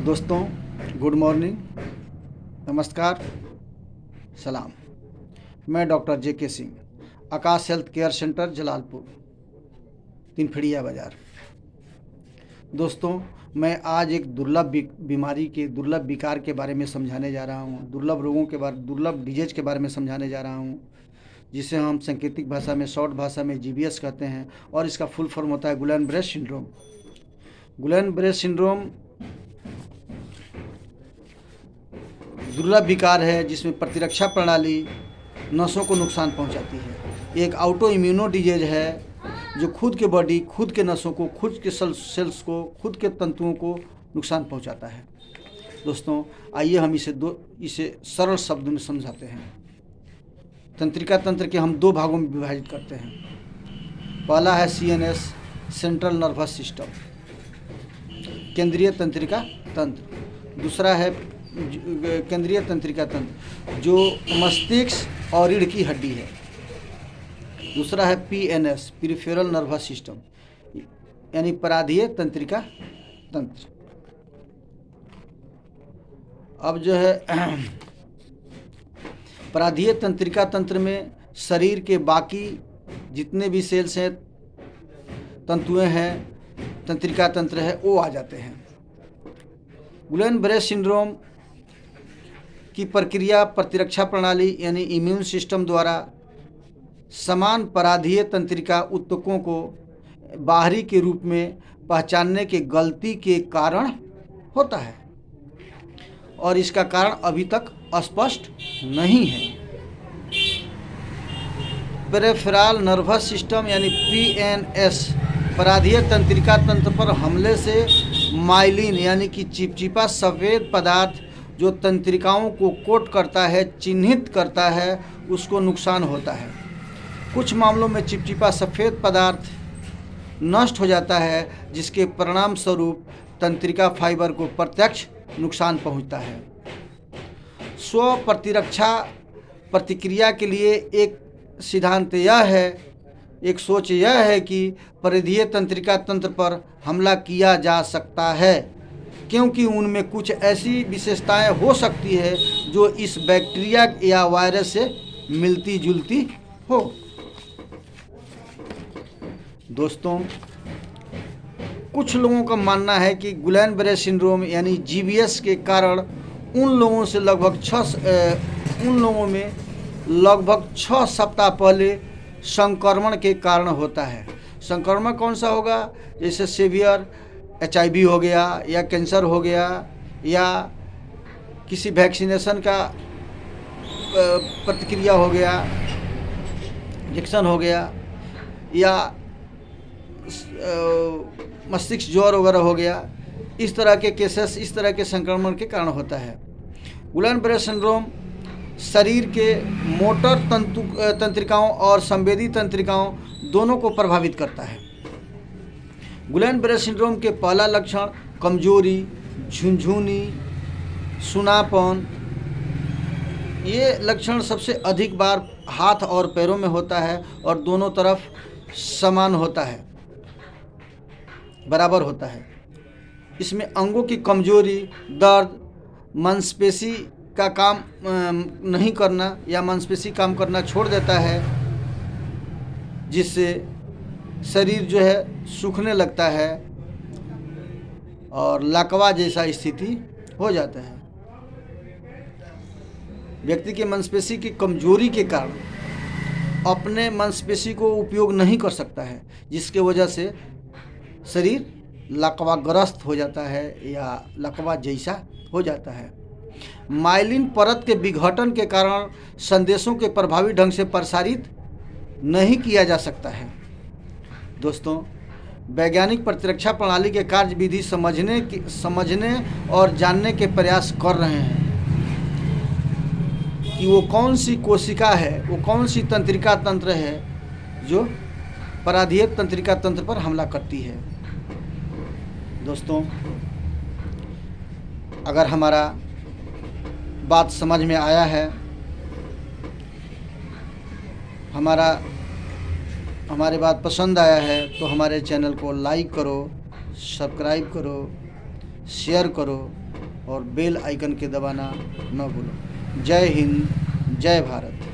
दोस्तों, good morning, नमस्कार, सलाम। मैं डॉक्टर जे.के. सिंह, आकाश हेल्थ केयर सेंटर, जलालपुर, तिनफड़िया बाज़ार। दोस्तों, मैं आज एक दुर्लभ बीमारी के दुर्लभ विकार के बारे में समझाने जा रहा हूँ। दुर्लभ डिजीज के बारे में समझाने जा रहा हूँ, जिसे हम सांकेतिक भाषा में, शॉर्ट भाषा में GBS कहते हैं, और इसका फुल फॉर्म होता है गुइलेन-बरे सिंड्रोम। गुइलेन-बरे सिंड्रोम दुर्लभ विकार है जिसमें प्रतिरक्षा प्रणाली नसों को नुकसान पहुंचाती है। एक ऑटो इम्यूनो डिजीज है जो खुद के बॉडी, खुद के नसों को, खुद के सेल्स को, खुद के तंतुओं को नुकसान पहुंचाता है। दोस्तों, आइए हम इसे सरल शब्दों में समझाते हैं। तंत्रिका तंत्र के हम दो भागों में विभाजित करते हैं। पहला है CNS, सेंट्रल नर्वस सिस्टम, केंद्रीय तंत्रिका तंत्र। दूसरा है केंद्रीय तंत्रिका तंत्र, जो मस्तिष्क और रीढ़ की हड्डी है। दूसरा है PNS, पेरिफेरल नर्वस सिस्टम, यानी पराधीय तंत्रिका तंत्र। अब जो है पराधीय तंत्रिका तंत्र में शरीर के बाकी जितने भी सेल्स हैं, तंतुएं हैं, तंत्रिका तंत्र है, वो आ जाते हैं। गुइलेन-बरे सिंड्रोम की प्रक्रिया प्रतिरक्षा प्रणाली यानी इम्यून सिस्टम द्वारा समान पराधीय तंत्रिका ऊतकों को बाहरी के रूप में पहचानने के गलती के कारण होता है, और इसका कारण अभी तक स्पष्ट नहीं है। पेरिफेरल नर्वस सिस्टम यानी PNS पराधीय तंत्रिका तंत्र पर हमले से माइलिन यानी कि चिपचिपा सफ़ेद पदार्थ जो तंत्रिकाओं को कोट करता है, चिन्हित करता है, उसको नुकसान होता है। कुछ मामलों में चिपचिपा सफ़ेद पदार्थ नष्ट हो जाता है, जिसके परिणाम स्वरूप तंत्रिका फाइबर को प्रत्यक्ष नुकसान पहुंचता है। स्व प्रतिरक्षा प्रतिक्रिया के लिए एक सिद्धांत यह है, एक सोच यह है कि परिधीय तंत्रिका तंत्र पर हमला किया जा सकता है, क्योंकि उनमें कुछ ऐसी विशेषताएं हो सकती है जो इस बैक्टीरिया या वायरस से मिलती जुलती हो। दोस्तों, कुछ लोगों का मानना है कि गुइलेन-बरे सिंड्रोम यानी GBS के कारण उन लोगों में लगभग 6 सप्ताह पहले संक्रमण के कारण होता है। संक्रमण कौन सा होगा? जैसे सीवियर HIV हो गया, या कैंसर हो गया, या किसी वैक्सीनेशन का प्रतिक्रिया हो गया, इंजेक्शन हो गया, या मस्तिष्क ज्वर वगैरह हो गया। इस तरह के केसेस, इस तरह के संक्रमण के कारण होता है। गुइलेन-बरे सिंड्रोम शरीर के मोटर तंत्रिकाओं और संवेदी तंत्रिकाओं दोनों को प्रभावित करता है। गुइलेन-बरे सिंड्रोम के पहला लक्षण कमजोरी, झुनझुनी, सुनापन। ये लक्षण सबसे अधिक बार हाथ और पैरों में होता है और दोनों तरफ समान होता है, बराबर होता है। इसमें अंगों की कमजोरी, दर्द, मांसपेशी का काम नहीं करना या मांसपेशी काम करना छोड़ देता है, जिससे शरीर जो है सूखने लगता है और लकवा जैसा स्थिति हो जाता है। व्यक्ति के मांसपेशी की कमजोरी के कारण अपने मांसपेशी को उपयोग नहीं कर सकता है, जिसके वजह से शरीर लकवाग्रस्त हो जाता है या लकवा जैसा हो जाता है। माइलिन परत के विघटन के कारण संदेशों के प्रभावी ढंग से प्रसारित नहीं किया जा सकता है। दोस्तों, वैज्ञानिक प्रतिरक्षा प्रणाली के कार्यविधि समझने और जानने के प्रयास कर रहे हैं कि वो कौन सी कोशिका है, वो कौन सी तंत्रिका तंत्र है जो पराधीय तंत्रिका तंत्र पर हमला करती है। दोस्तों, अगर हमारा बात समझ में आया है, हमारे बात पसंद आया है, तो हमारे चैनल को लाइक करो, सब्सक्राइब करो, शेयर करो और बेल आइकन के दबाना न भूलो। जय हिंद, जय भारत।